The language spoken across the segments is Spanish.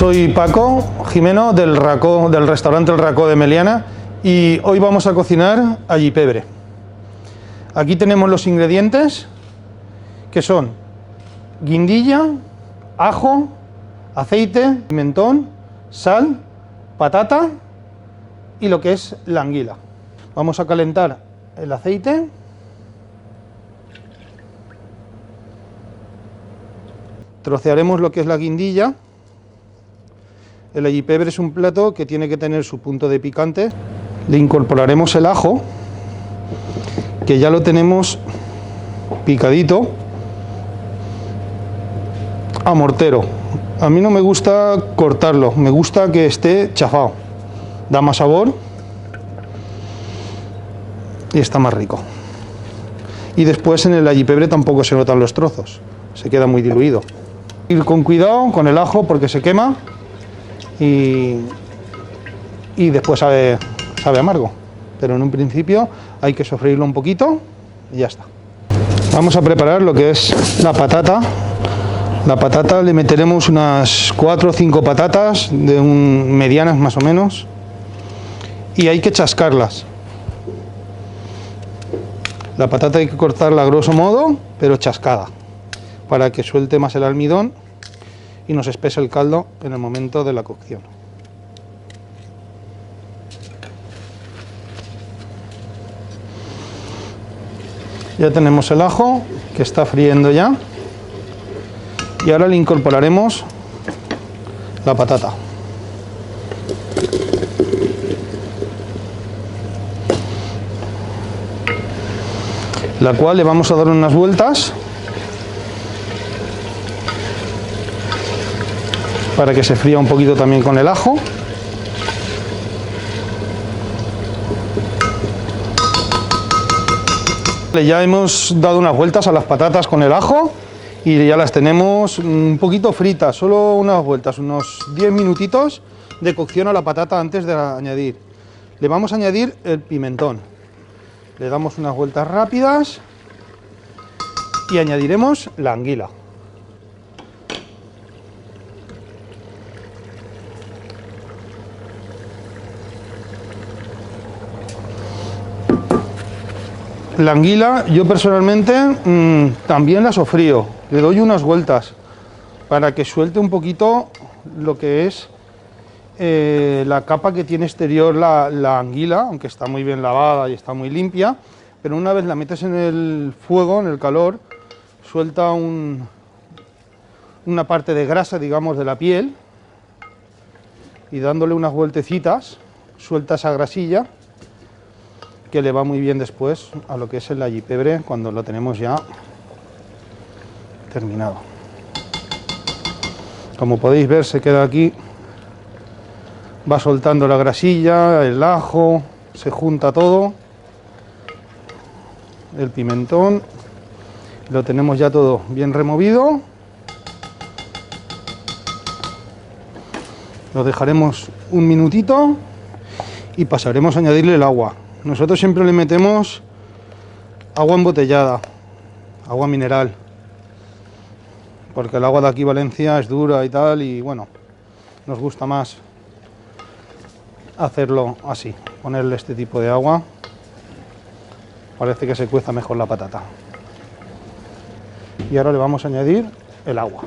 Soy Paco Jimeno del restaurante El Racó de Meliana y hoy vamos a cocinar allipebre. Aquí tenemos los ingredientes que son guindilla, ajo, aceite, pimentón, sal, patata y lo que es la anguila. Vamos a calentar el aceite. Trocearemos lo que es la guindilla. El allipebre es un plato que tiene que tener su punto de picante. Le incorporaremos el ajo, que ya lo tenemos picadito a mortero. A mí no me gusta cortarlo, me gusta que esté chafado. Da más sabor y está más rico. Y después en el allipebre tampoco se notan los trozos, se queda muy diluido. Ir con cuidado con el ajo porque se quema y después sabe amargo. Pero en un principio hay que sofreírlo un poquito y ya está. Vamos a preparar lo que es la patata. La patata le meteremos unas 4 o 5 patatas medianas más o menos y hay que chascarlas. La patata hay que cortarla a grosso modo, pero chascada, para que suelte más el almidón y nos espese el caldo en el momento de la cocción. Ya tenemos el ajo que está friendo ya y ahora le incorporaremos la patata. La cual le vamos a dar unas vueltas para que se fría un poquito también con el ajo. Ya hemos dado unas vueltas a las patatas con el ajo y ya las tenemos un poquito fritas, solo unas vueltas, unos 10 minutitos de cocción a la patata antes de añadir. Le vamos a añadir el pimentón. Le damos unas vueltas rápidas y añadiremos la anguila. La anguila, yo personalmente también la sofrío, le doy unas vueltas para que suelte un poquito lo que es la capa que tiene exterior la anguila, aunque está muy bien lavada y está muy limpia, pero una vez la metes en el fuego, en el calor, suelta una parte de grasa, digamos, de la piel y dándole unas vueltecitas, suelta esa grasilla que le va muy bien después a lo que es el allipebre cuando lo tenemos ya terminado. Como podéis ver, se queda aquí, va soltando la grasilla, el ajo, se junta todo, el pimentón, lo tenemos ya todo bien removido. Lo dejaremos un minutito y pasaremos a añadirle el agua. Nosotros siempre le metemos agua embotellada, agua mineral, porque el agua de aquí Valencia es dura y tal, y bueno, nos gusta más hacerlo así, ponerle este tipo de agua, parece que se cueza mejor la patata. Y ahora le vamos a añadir el agua.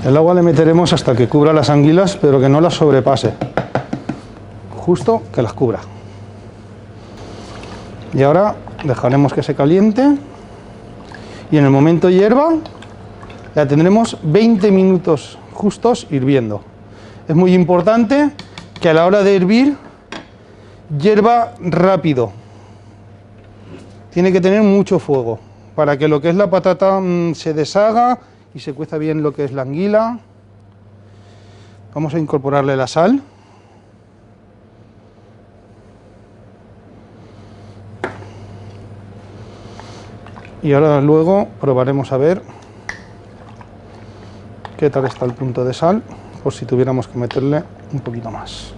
El agua le meteremos hasta que cubra las anguilas, pero que no las sobrepase, justo que las cubra. Y ahora dejaremos que se caliente y en el momento hierva la tendremos 20 minutos justos hirviendo. Es muy importante que a la hora de hervir hierva rápido, tiene que tener mucho fuego para que lo que es la patata se deshaga y se cueza bien lo que es la anguila. Vamos a incorporarle la sal. Y ahora luego probaremos a ver qué tal está el punto de sal, por si tuviéramos que meterle un poquito más.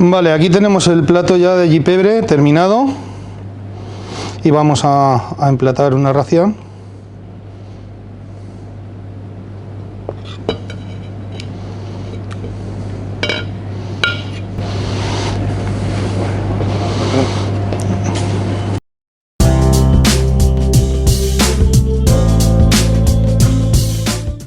Vale, aquí tenemos el plato ya de allipebre terminado y vamos a emplatar una ración.